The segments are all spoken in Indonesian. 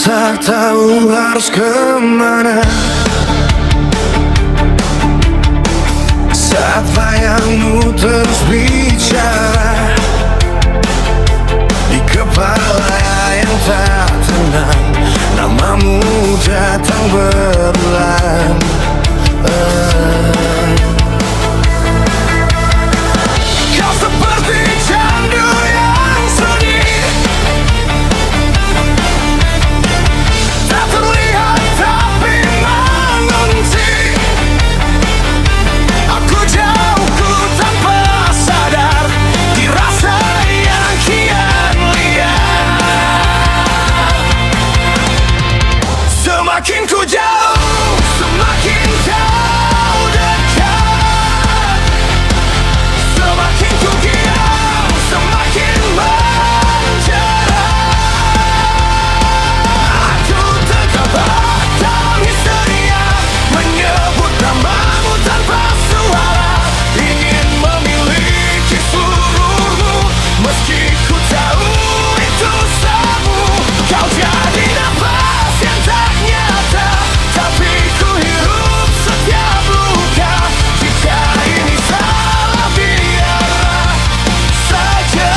tak tahu harus kemana saat bayangmu terus bicara di kepala yang tak tenang. Namamu datang berulang. Kau seperti candu yang sunyi, tak terlihat tapi mengunci. Aku jauhku tanpa sadar di rasa yang kian liar. Semakin ku jauh, semakin kau dekat. Semakin ku diam, semakin menjara. Aku terjebak dalam histeria, menyebut namamu tanpa suara. Ingin memiliki seluruhmu, meski ku tahu itu semu. Kau jadi nafas yang tak nyata, tapi ku hirup setiap luka. Jika ini salah, biarlah saja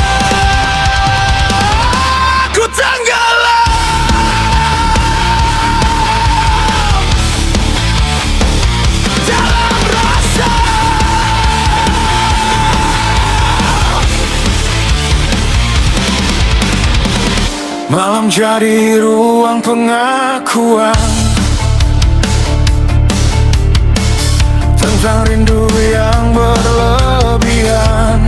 ku tenggelam dalam rasa. Malam jadi ruang pengakuan tentang rindu yang berlebihan.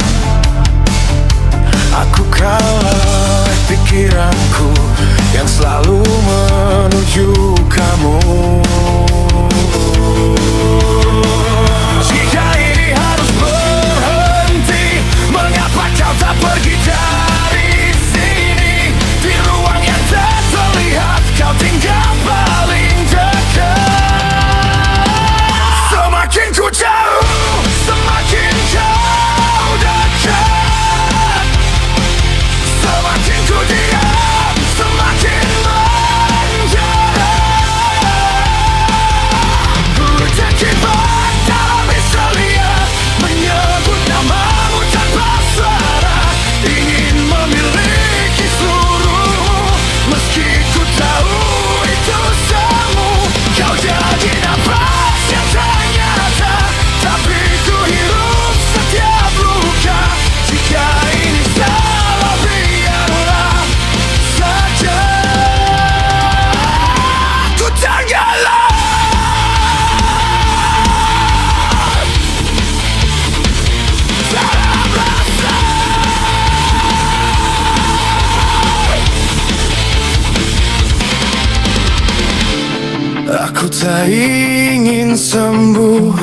Aku kalah pikiranku yang selalu menuju kamu. Jika ini harus berhenti, mengapa kau tak pergi dari sini? Di ruang yang tak terlihat, kau tinggal paling dekat. Semakin ku jauh, semakin kau dekat. Semakin ku diam, semakin menjara. Ku terjebak dalam histeria, menyebut namamu tanpa suara. Ingin memiliki seluruhmu, meski ku tahu itu semu. Kau jadi nafas yang tak nyata, tapi ku hirup setiap luka. Jika ini salah, biarlah saja ku tenggelam dalam rasa. Aku tak ingin sembuh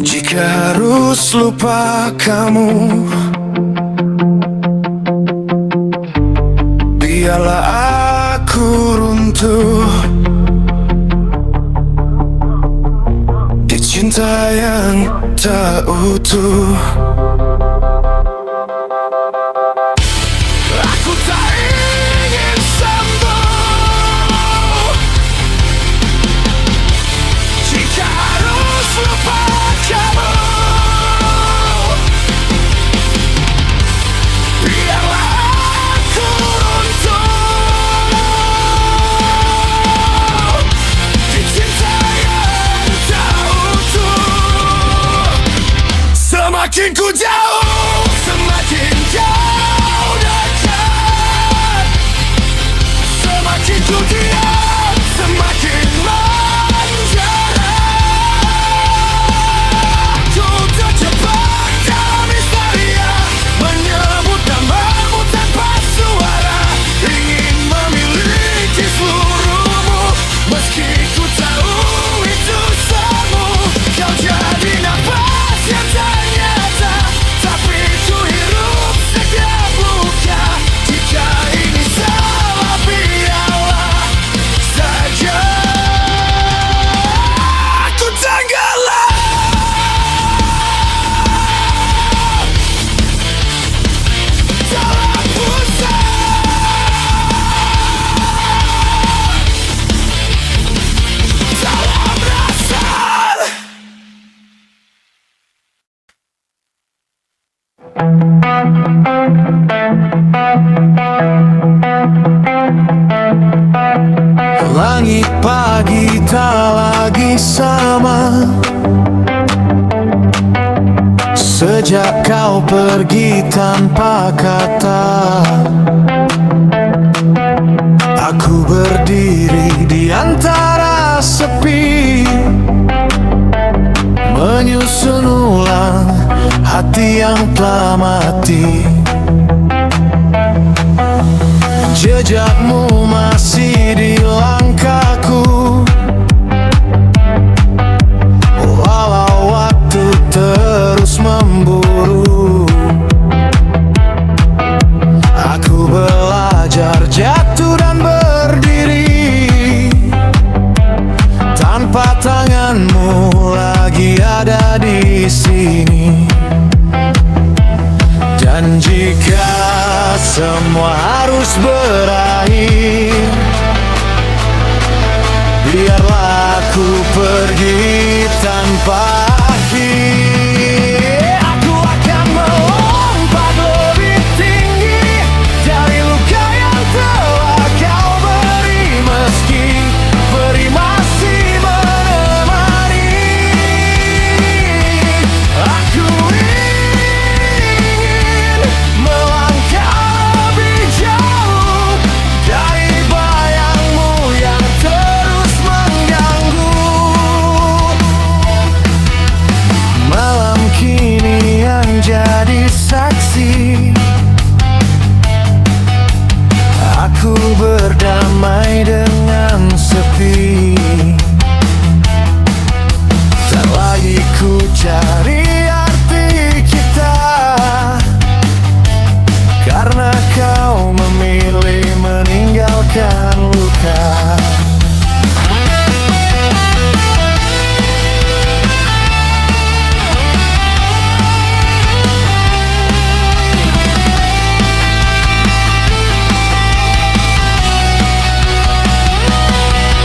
jika harus lupa kamu. Biarlah aku runtuh di cinta yang tak utuh. Aku tak ingin sembuh jika harus lupa kamu. Biarlah aku runtuh di cinta yang tak utuh. Semakin ku jauh, semakin kau dekat. Semakin ku diam, semakin menjara. Ku terjebak dalam histeria, menyebut namamu tanpa suara. Ingin memiliki seluruhmu, meski ku tahu itu semu. Kau jadi nafas yang tak nyata, tapi ku hirup setiap luka. Jika ini salah, biarlah langit pagi tak lagi sama. Sejak kau pergi tanpa kata, aku berdiri di antara sepi, menyusun ulang hati yang telah mati. Jejakmu masih di langkahku, walau waktu terus memburu. Aku belajar jatuh dan berdiri, tanpa tanganmu lagi ada di sini. Dan jika semua harus berakhir, biarlah aku pergi tanpa akhir. Aku akan melompat lebih tinggi dari luka yang telah kau beri, meski peri masih menemani. Aku ingin melangkah lebih jauh dari bayangmu yang terus mengganggu. Malam kini yang jadi saksi, aku berdamai dengan sepi. Tak lagi ku cari arti kita, karena kau memilih meninggalkan luka.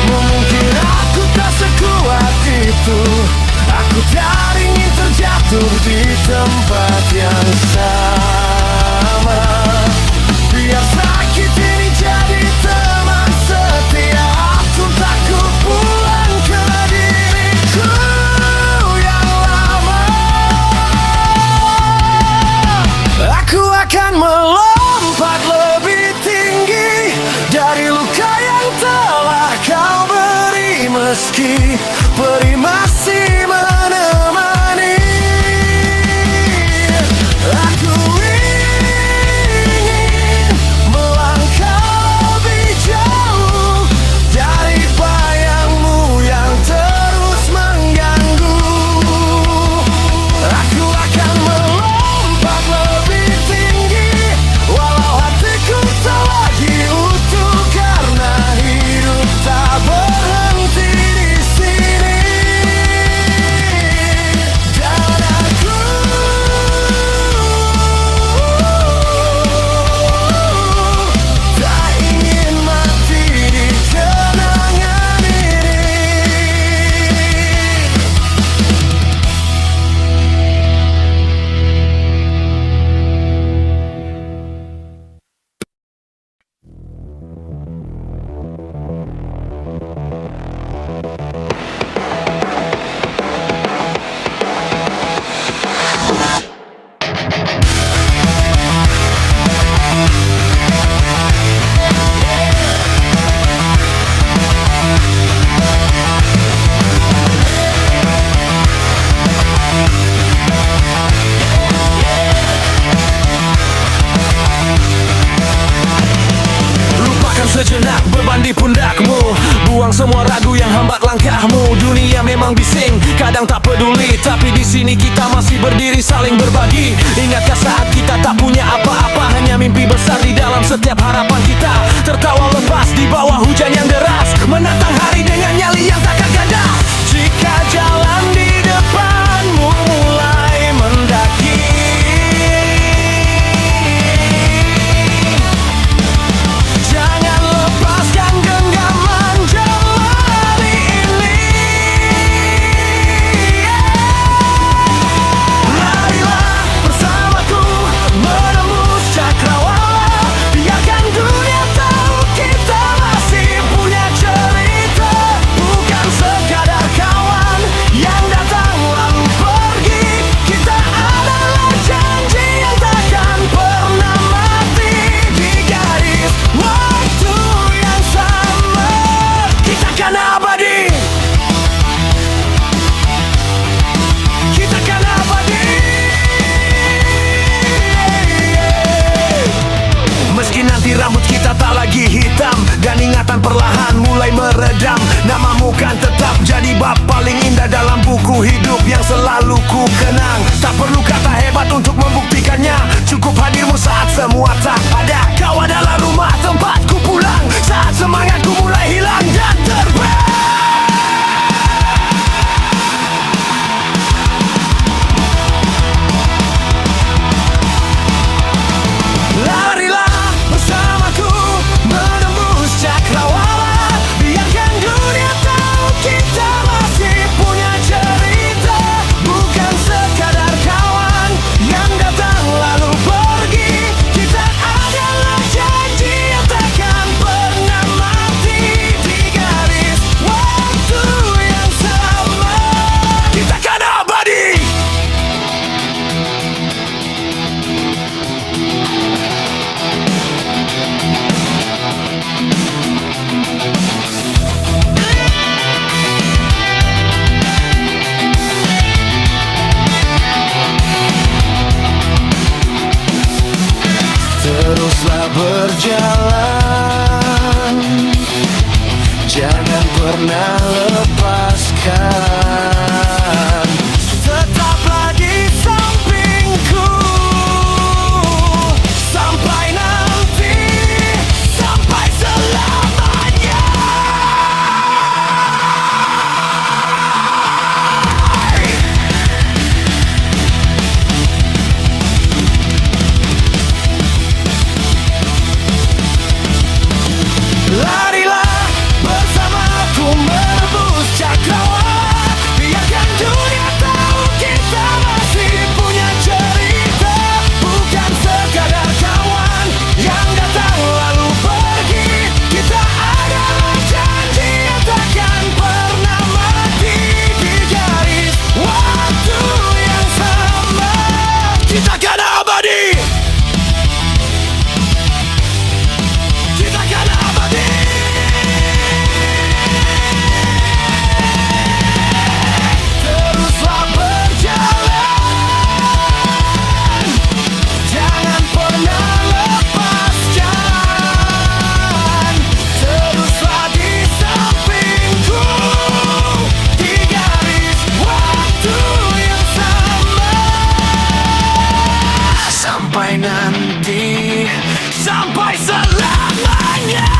Mungkin aku tak sekuat itu, aku tak ingin terjatuh di tempat yang sama. Biar sakit ini jadi teman setia, tak ku pulang ke diriku yang lama. Aku akan melompat lebih tinggi dari luka yang telah kau beri, meski peri masih menemani. Aku ingin melangkah lebih jauh dari bayangmu yang terus mengganggu. Aku akan melompat lebih tinggi, walau hatiku tak lagi utuh, karena hidup tak berhenti di sini. Dan aku tak ingin mati di kenangan ini. Lupakan sejenak beban di pundakmu, buang semua ragu yang hambat langkahmu. Dunia memang bising, kadang tak peduli, tapi di sini kita masih berdiri saling berbagi. Ingatkah saat kita tak punya apa-apa, hanya mimpi besar di dalam setiap harapan kita. Tertawa lepas di bawah hujan yang deras, menatang hari dengan nyali yang takkan ganda. Jika jalan di depanmu mulai mendaki, jangan lepaskan genggaman jalani ini. Marilah bersamaku menembus cakrawala, biarkan dunia tahu kita masih punya berjalan, jangan pernah lepaskan. Tetaplah di sampingku sampai nanti, sampai selamanya. Larilah bersamaku merebus cakrawala, biarkan dunia tahu kita masih punya cerita. Bukan sekadar kawan yang datang lalu pergi. Kita adalah janji yang takkan pernah mati. Di garis waktu yang sama kita akan abadi. Kita akan abadi. Teruslah berjalan, jangan pernah lepaskan. Teruslah di sampingku, di garis waktu yang sama. Sampai nanti, sampai selamanya.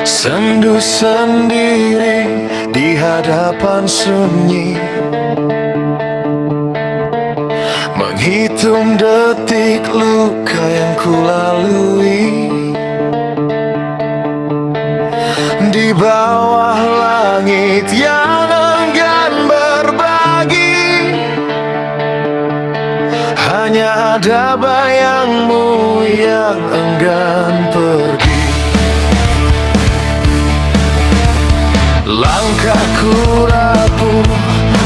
Sendu sendiri di hadapan sunyi, menghitung detik luka yang kulalui. Di bawah langit yang enggan berbagi, hanya ada bayangmu yang enggan pergi. Langkahku rapuh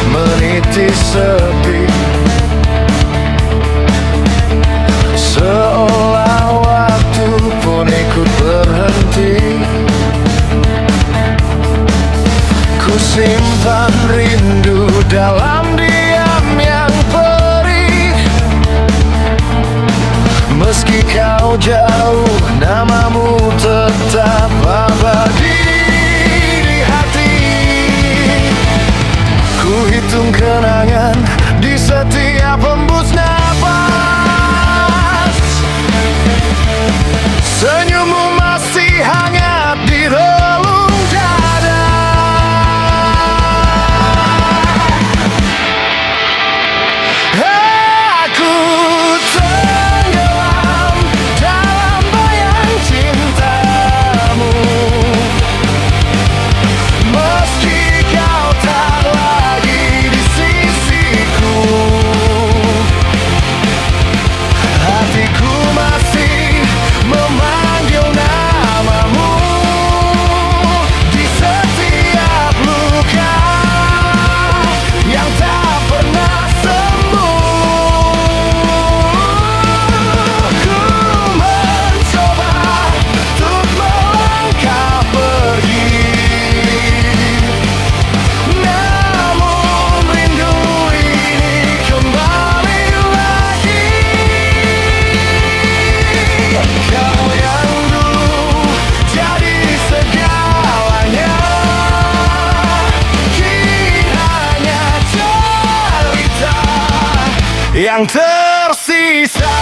meniti sepi, seolah waktu pun ikut berhenti. Ku simpan rindu dalam diam yang perih. Meski kau jauh, namamu tetap abadi di hati. Ku hitung kenangan di setiap hembus napas. Senyummu masih hangat di relung dada. Aku tenggelam dalam bayang cintamu. Meski kau tak lagi di sisiku, hatiku masih memanggil namamu. Di setiap luka yang tak pernah sembuh, ku mencoba untuk melangkah pergi. Namun rindu ini kembali lagi. Kau yang dulu jadi segalanya, kini hanya cerita yang tersisa.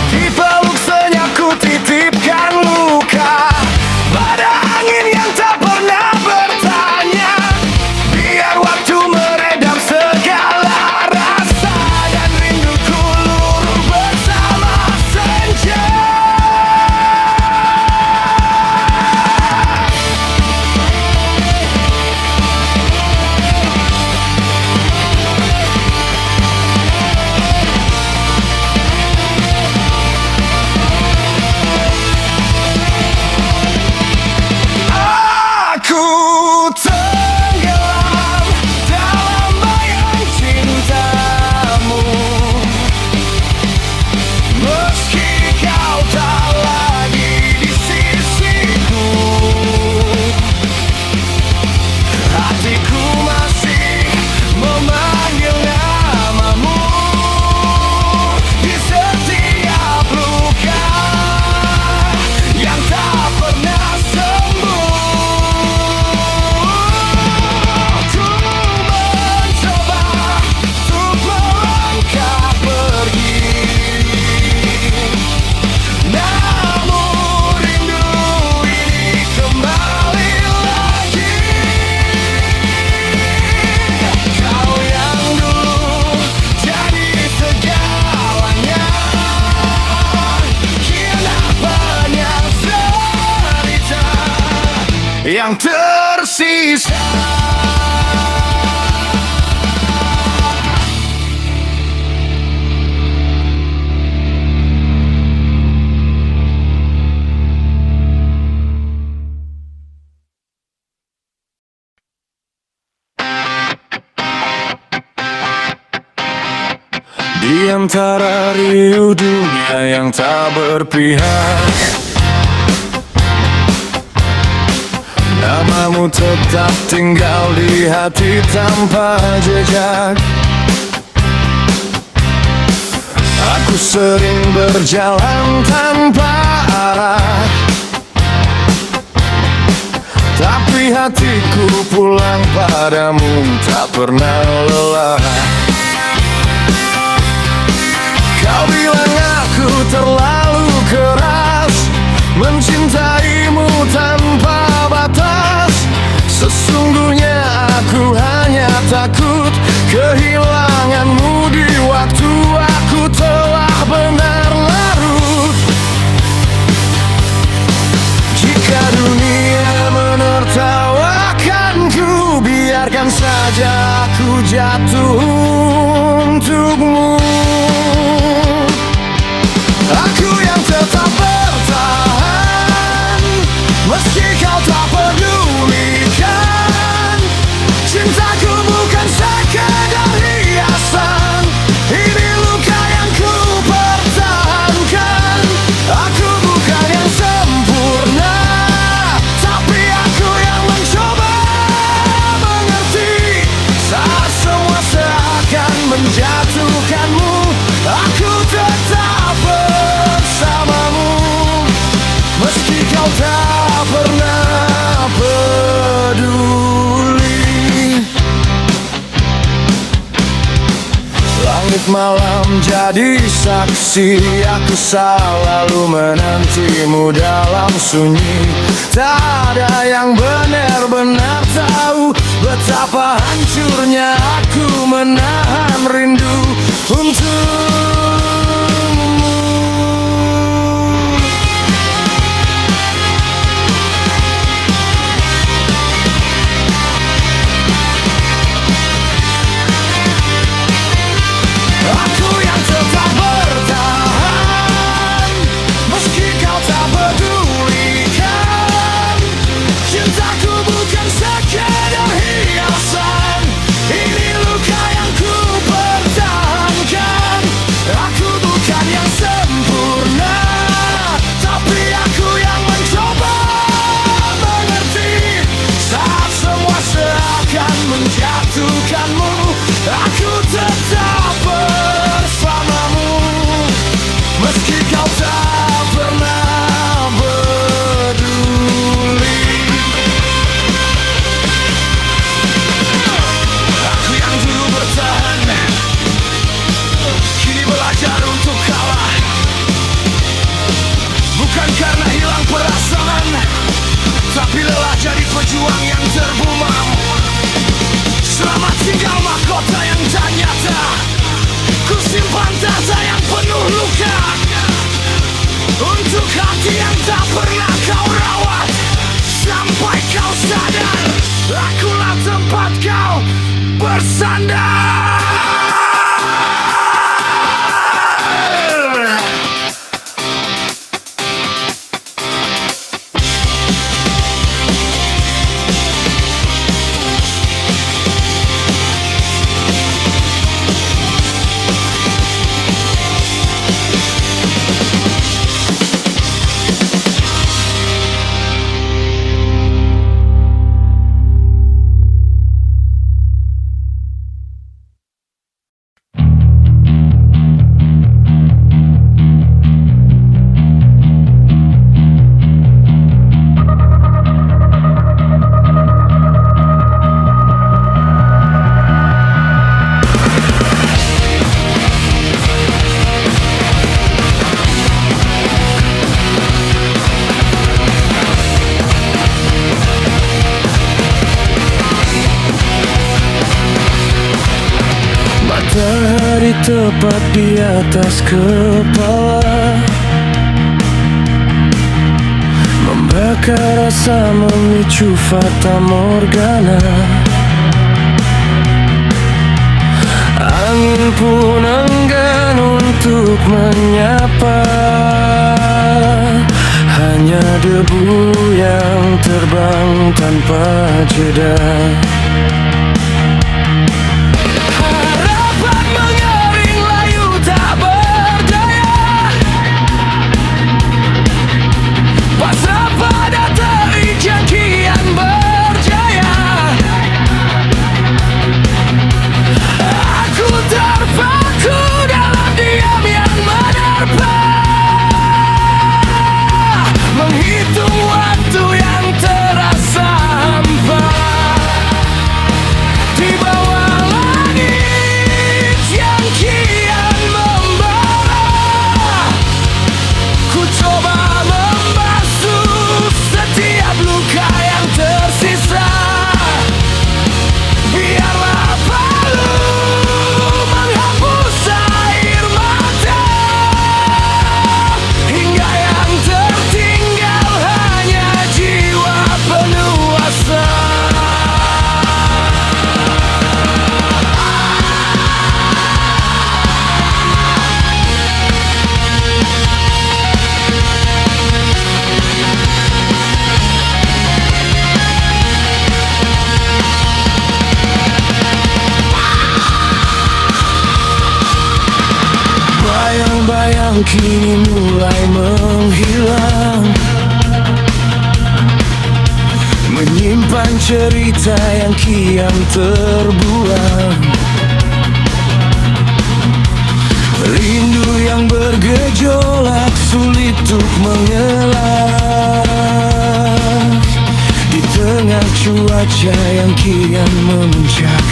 Di peluk senyapku titipkan luka pada angin yang tak pernah bertanya. Biar waktu yang tersisa. Di antara riuh dunia yang tak berpihak, namamu tetap tinggal di hati tanpa jejak. Aku sering berjalan tanpa arah, tapi hatiku pulang padamu tak pernah lelah. Kau bilang aku terlalu keras, mencintaimu tanpa batas. Sesungguhnya aku hanya takut kehilanganmu di waktu aku telah benar larut. Jika dunia menertawakanku, biarkan saja aku jatuh untukmu. Aku yang tetap bertahan, meski kau tak pedulikan. Cintaku bukan sekadar hiasan, ini luka yang ku pertahankan. Aku bukan yang sempurna, tapi aku yang mencoba mengerti. Saat semua seakan menjatuhkanmu, aku tetap bersamamu, meski kau tak pernah peduli. Langit malam jadi saksi, aku selalu menantimu dalam sunyi. Tak ada yang benar-benar tahu betapa hancurnya aku menahan rindu untukmu. Aku yang tetap bertahan, meski kau tak pedulikan. Cintaku bukan sekadar hiasan, ini luka yang ku pertahankan. Aku bukan yang sempurna, tapi aku yang mencoba mengerti. Saat semua seakan menjatuhkanmu, aku tetap bersamamu, meski kau tak pernah peduli. Aku yang dulu bertahan, kini belajar untuk kalah. Bukan karena hilang perasaan, tapi lelah jadi pejuang yang terbumam. Selamat tinggal mahkota yang tak nyata, ku simpan data yang penuh luka. Untuk hati yang tak pernah kau rawat, sampai kau sadar, akulah tempat kau bersandar. Matahari tepat di atas kepala, Apakah rasa memicu fata morgana? Angin pun enggan untuk menyapa. Hanya debu yang terbang tanpa jeda. Harapan mengering layu tak berdaya. Pasrah pada terikat kian berjaya. Aku terpaku dalam diam yang menerpa. Menghitung waktu yang terasa hampa. Di bawah langit yang kian membara, ku coba membasuh setiap luka yang tersisa. Biarlah palu menghapus air mata, hingga yang tertinggal hanya jiwa penuh asa. Bayang-bayang kini mulai menghilang, menyimpan cerita yang kian terbuang. Rindu yang bergejolak sulit untuk mengelak. Di tengah cuaca yang kian memuncak,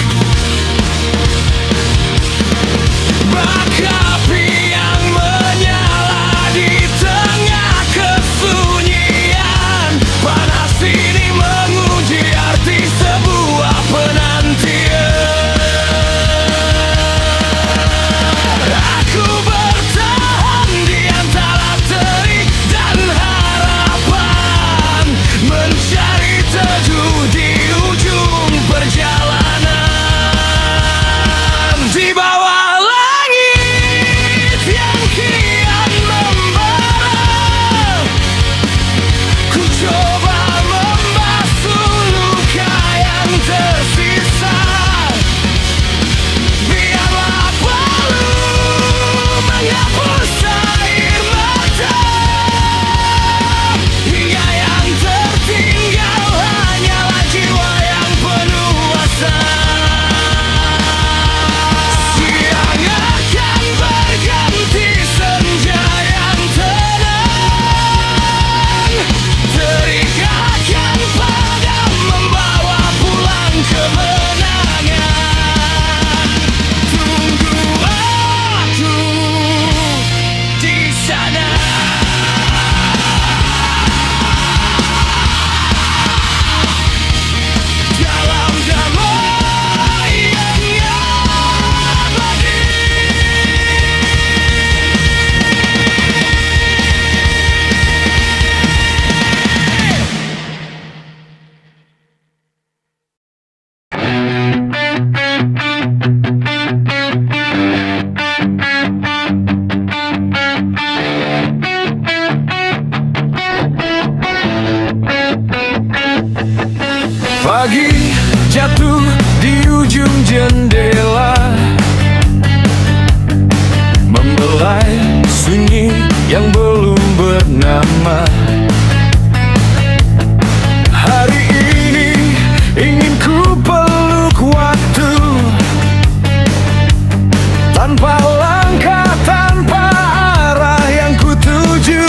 baka api yang menyala di tengah kesunyian. Panas ini menguji arti sebuah penantian. Aku bertahan di antara terik dan harapan, mencari teduh di ujung perjalanan. Di bawah langit yang kian membara, ku coba membasuh luka yang tersisa. Biarlah palu menghapus air mata, hingga yang tertinggal hanyalah jiwa yang penuh asa. Siang akan berganti senja yang tenang. Terik akan padam membawa pulang kemenangan. Tunggu aku di sana. Dalam damai yang abadi. Pagi jatuh di ujung jendela, membelai sunyi yang belum bernama. Hari ini ingin ku peluk waktu, tanpa langkah, tanpa arah yang ku tuju.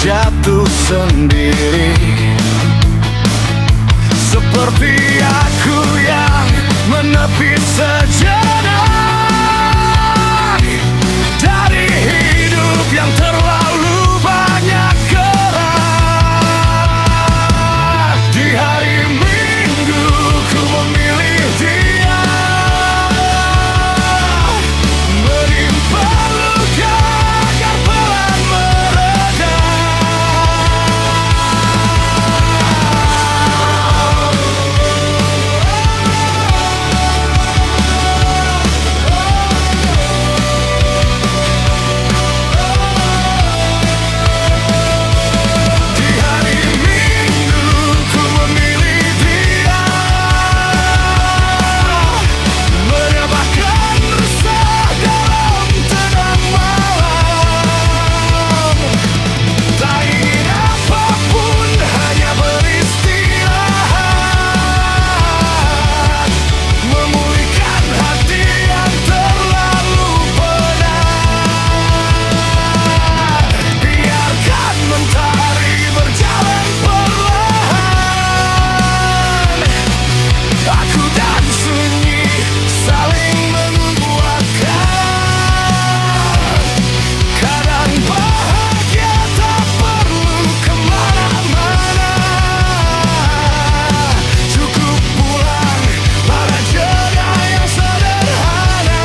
terjatuh sendiri. Seperti aku yang menepi sejenak dari hidup yang terlalu banyak gerak. Di hari Minggu ku memilih dia, menimpa luka agar pelan mereda. Di hari Minggu ku memilih dia, merebahkan resah dalam tenang malam. Tak ingin apapun, hanya beristirahat, memulihkan hati yang terlalu penat. Biarkan mentari berjalan perlahan, aku dan sunyi saling menguatkan. Kadang bahagia tak perlu kemana-mana, cukup pulang pada jeda yang sederhana.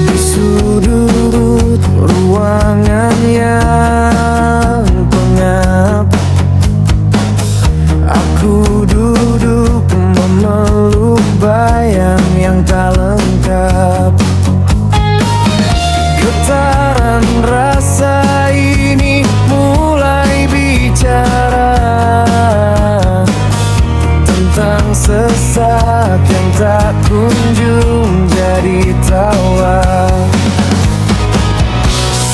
Di sudut ruangan yang pengap, aku duduk memeluk bayang yang tak lengkap. Getaran rasa ini mulai bicara tentang sesak yang tak kunjung jadi tawa.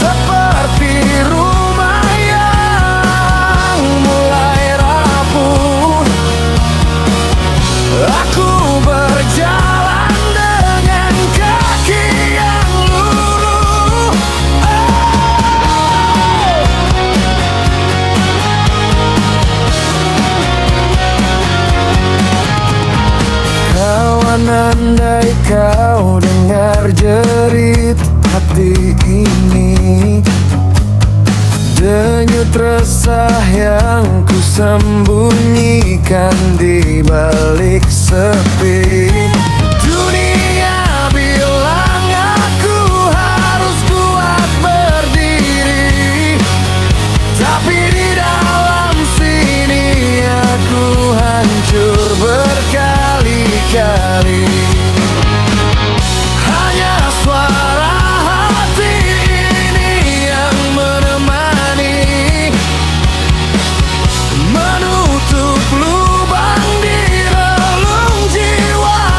Seperti rumah yang mulai rapuh, aku berjalan dengan kaki yang luluh. Kawan, andai kau dengar jerit hati ini, denyut resah yang ku sembunyikan di balik sepi. Dunia bilang aku harus kuat berdiri, tapi di dalam sini aku hancur berkali-kali. Hanya suara hati ini yang menemani, menutup lubang di relung jiwa.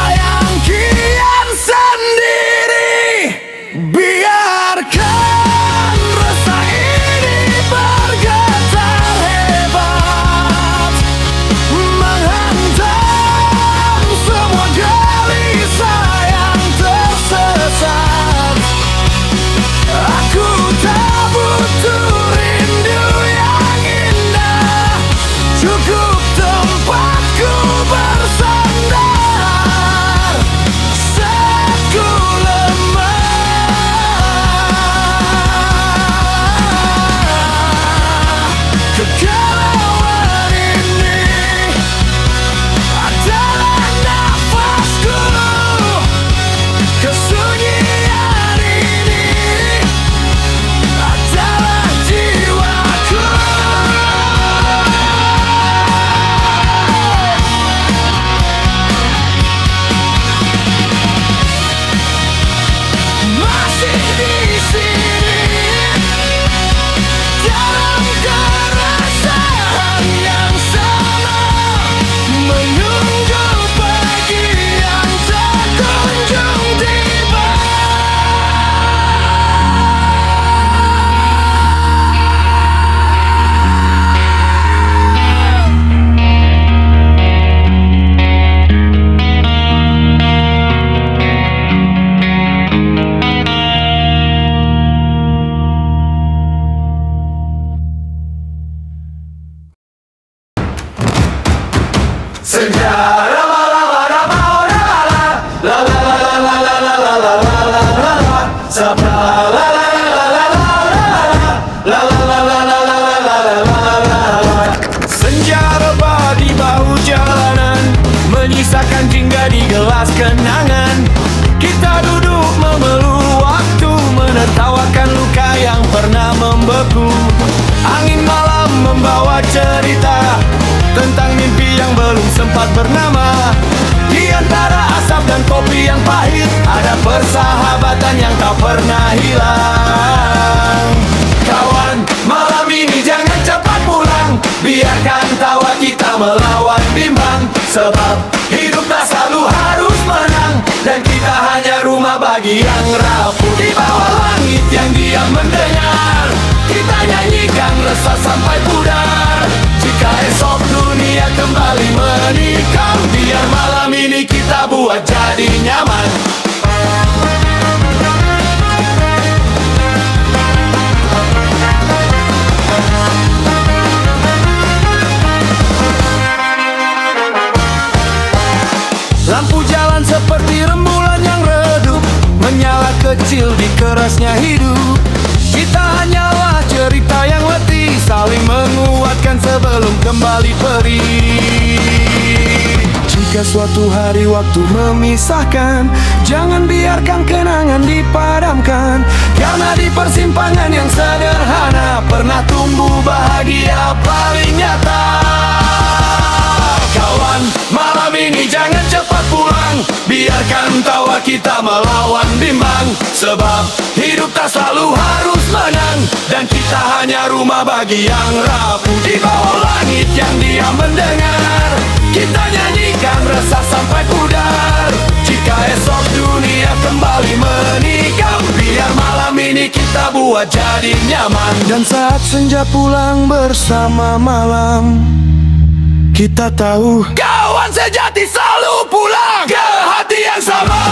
Sebab la la la la la la la la la la la la la la la la. Senja reba di bahu jalanan, menyisakan jingga di gelas kenangan. Kita duduk memeluk waktu, menertawakan luka yang pernah membeku. Angin malam membawa cerita tentang mimpi yang belum sempat bernama. Di antara asap dan kopi yang pahit, ada persahabatan yang tak pernah hilang. Kawan, malam ini jangan cepat pulang, biarkan tawa kita melawan bimbang. Sebab hidup tak selalu harus menang, dan kita hanya rumah bagi yang rapuh. Di bawah langit yang diam mendengar, kita nyanyikan resah sampai pudar. Jika esok dunia kembali menikam, biar malam ini kita buat jadi nyaman. Lampu jalan seperti rembulan yang redup, menyala kecil di kerasnya hidup. Kita hanyalah cerita yang letih, saling menguatkan sebelum kembali perih. Jika suatu hari waktu memisahkan, jangan biarkan kenangan dipadamkan. Karena di persimpangan yang sederhana, pernah tumbuh bahagia paling nyata. Kawan, malam ini jangan cepat pulang, biarkan tawa kita melawan bimbang. Sebab hidup tak selalu harus menang, dan kita hanya rumah bagi yang rapuh. Di bawah langit yang diam mendengar, kita nyanyikan resah sampai pudar. Jika esok dunia kembali menikam, biar malam ini kita buat jadi nyaman. Dan saat senja pulang bersama malam, kita tahu kawan sejati selalu pulang ke hati yang sama.